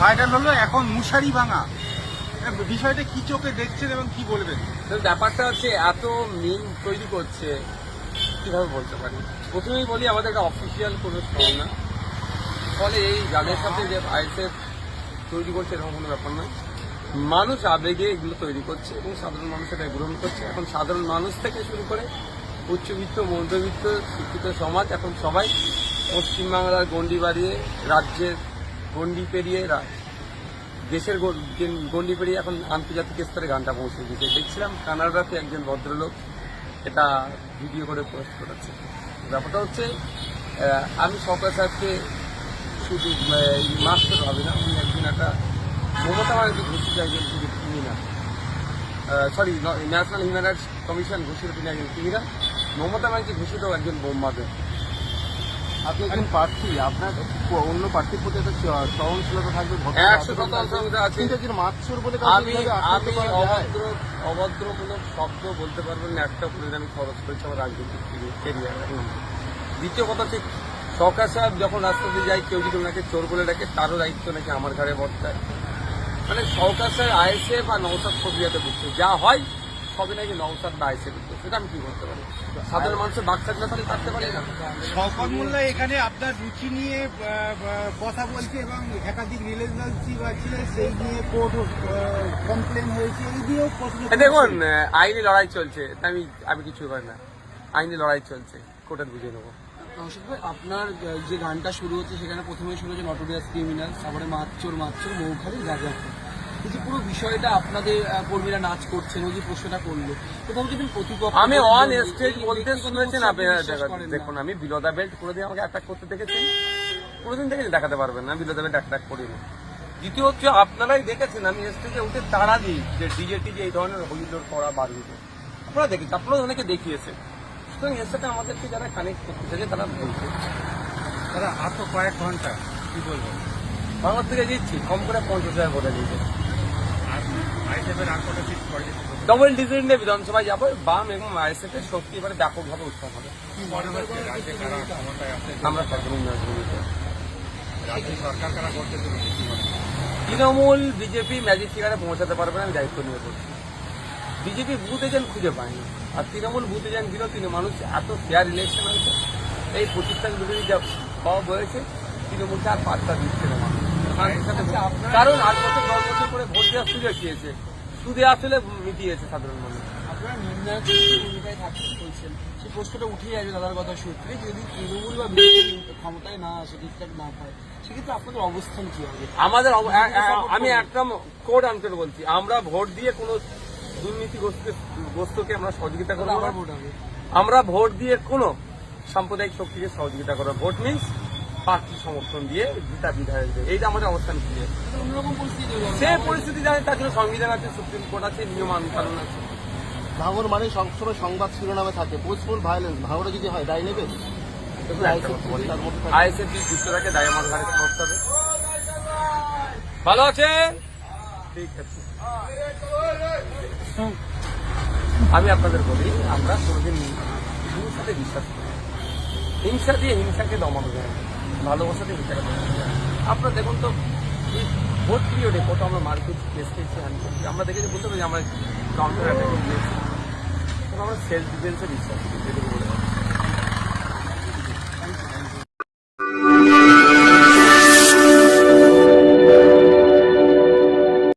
Viral হলো এখন মুশারি ভাঙা, বিষয়টা কি চোখে দেখছেন এবং কি বলবেন? ব্যাপারটা হচ্ছে এত মিম তৈরি করছে, কিভাবে বলতে পারি। প্রথমেই বলি আমাদের একটা অফিসিয়াল কোনো ফর্ম না, ফলে এই যাদের সাথে যে আইএসএফ তৈরি করছে এরকম কোনো ব্যাপার নয়। মানুষ আবেগে এগুলো তৈরি করছে এবং সাধারণ মানুষ এটা গ্রহণ করছে। এখন সাধারণ মানুষ থেকে শুরু করে উচ্চবিত্ত, মধ্যবিত্ত, শিক্ষিত সমাজ এখন সবাই পশ্চিমবাংলার গণ্ডি বাড়িয়ে, রাজ্যের গণ্ডি পেরিয়ে, দেশের গণ্ডি পেরিয়ে এখন আন্তর্জাতিক স্তরে গানটা পৌঁছে দিয়েছে। দেখছিলাম কানাডাতে একজন ভদ্রলোক এটা ভিডিও করে পোস্ট করেছে। ব্যাপারটা হচ্ছে আমি সরকার সাহেবকে শুধু মাস্টার হবে না, আমি একদিন একটা মমতা ব্যানার্জি ঘোষিত একজন criminal, sorry national human rights commission ঘোষিত তিনি একজন ক্রিমিনাল, মমতা ব্যানার্জি ঘোষিত একজন বোমাদের। আপনি একজন প্রার্থী, আপনার অন্য প্রার্থীর প্রতি একটা সহনশীলতা থাকবে, 100% আছে। মাতসুর বলে আমি অভদ্রমূলক শব্দ বলতে পারবেন না একটা করে আমি খরচ করেছি আমার রাজনৈতিক কেরিয়ার। দ্বিতীয় কথা হচ্ছে সরকার সাহেব যখন রাস্তা দিয়ে যায় কেউ যদি ওনাকে চোর বলে ডাকে তারও দায়িত্ব নাকি আমার ঘরে বর্তায়। মানে সরকার সাহেব আইএসএফ আর নওশাদ প্রক্রিয়াতে বুঝছে যা হয় সবই নাকি নওশাদ বা আইএসএফ করছে, সেটা আমি কি করতে পারি? সাধারণ মানুষের বাক থাকলে তাহলে থাকতে পারি না। শওকত মোল্লা এখানে আপনার রুচি নিয়ে কথা বলছে এবং একাধিক রিলেশনশিপ আছে সেই নিয়ে কোর্ট কমপ্লেন হয়েছে, এই নিয়েও প্রশ্ন। দেখুন আইনি লড়াই চলছে, আমি কিছু করি না, আইনি লড়াই চলছে, কোর্টে বুঝে নেবো। আপনার যে গানটা শুরু হচ্ছে সেখানে প্রথমে শুরু হচ্ছে নটোরিয়াস ক্রিমিনাল, তারপরে মাতচোর মৌখালি গাঁজাখোর। এই যে পুরো বিষয়টা আপনাদের কর্মীরা নাচ করছেন, ওই যে প্রশ্নটা করলো, কোথাও যদি প্রতিপক্ষ আমি অন স্টেজ বলতে শুনেছেন আপনারা। দেখুন আমি বিলোদা বেল্ট করে দিয়ে আমাকে অ্যাটাক করতে দেখেছেন, কোনোদিন দেখেছি দেখাতে পারবেন না, বিলোদা বেল্ট অ্যাটাক করিনি। দ্বিতীয় হচ্ছে আপনারাই দেখেছেন আমি স্টেজে উঠে তাড়া দিই যে ডিজেটি যে এই ধরনের হইলোর করা বাড়িতে আপনারা দেখেছেন, আপনারা অনেকে দেখিয়েছেন। সুতরাং এর সাথে আমাদেরকে যারা কানেক্ট করতে চাইছে তারা বলছে তারা আজ কয়েক ঘন্টা কি বলবো বাংলার থেকে দিচ্ছি কম করে 50,000 ভোটে দিয়েছে। ডবল ডিজিট নিয়ে বিধানসভায় যাবো, বাম এবং আইএসএফ এর শক্তি এবারে ব্যাপকভাবে উত্থান হবে। আমরা তৃণমূল বিজেপি ম্যাজিক ফিগারে পৌঁছাতে পারবে না, আমি দায়িত্ব নিয়ে করছি। বিজেপি বুথ এজেন্ট খুঁজে পায়নি, আর তৃণমূল বুথ এজেন্ট দিল তিনি মানুষ এত ফেয়ার ইলেকশন হয়েছে, এই প্রতিষ্ঠান বিরোধী যা পাওয়া হয়েছে তৃণমূলকে আর পাত্তা দিচ্ছে না মানুষ। কারণ 8 বছর 10 বছর করে ভোট দেওয়ার সুযোগ পেয়েছে, সুদে আসলে মিটিয়েছে সাধারণ মানুষ। আপনারা নির্ণায়ক ভূমিকায় থাকতে বলছেন, সেই প্রশ্নটা উঠেই আসবে দাদার কথা সূত্রে, যদি তৃণমূল বা বিজেপি ক্ষমতায় না আসে, ঠিকঠাক না পায়, সেক্ষেত্রে আপনাদের অবস্থান কি হবে? আমাদের আমি একটা কোড আনসার বলছি, আমরা ভোট দিয়ে কোনো দুর্নীতিগ্রস্তকে আমরা সহযোগিতা করবো। আবার ভোট হবে, আমরা ভোট দিয়ে কোনো সাম্প্রদায়িক শক্তিকে সহযোগিতা করবো। ভোট মিনস প্রার্থী সমর্থন দিয়ে জিতা বিধায়ক দেয়, এইটা আমাদের অবস্থান ক্লিয়ার। অন্যরকম পরিস্থিতি, সে পরিস্থিতি জানে, তার জন্য সংবিধান আছে, সুপ্রিম কোর্ট আছে, নিয়ম কানুন আছে। ভাঙর মানে সবসময় সংবাদ শিরোনামে থাকে পোস্টফুল ভায়োলেন্স, ভাঙরে যদি হয় দায় নেবে? আইএসএফ যুক্তরাকে দায় আমার ঘরে করতে হবে। ভালো আছে, ঠিক আছে। আমি আপনাদের বলি, আমরা কোনোদিন হিংসাতে বিশ্বাস করি, হিংসা দিয়ে হিংসাকে দমানো যায়, ভালোবাসাতে হিংসাকে দমানো যায়। আপনারা দেখুন তো ভোট পিরিয়ডে কত আমরা মারপিট কেস খেয়েছি, আমরা দেখেছি বলতে পারি আমরা কাউন্টার অ্যাটাকে গিয়েছি, আমরা সেলফ ডিফেন্সে বিশ্বাস করি।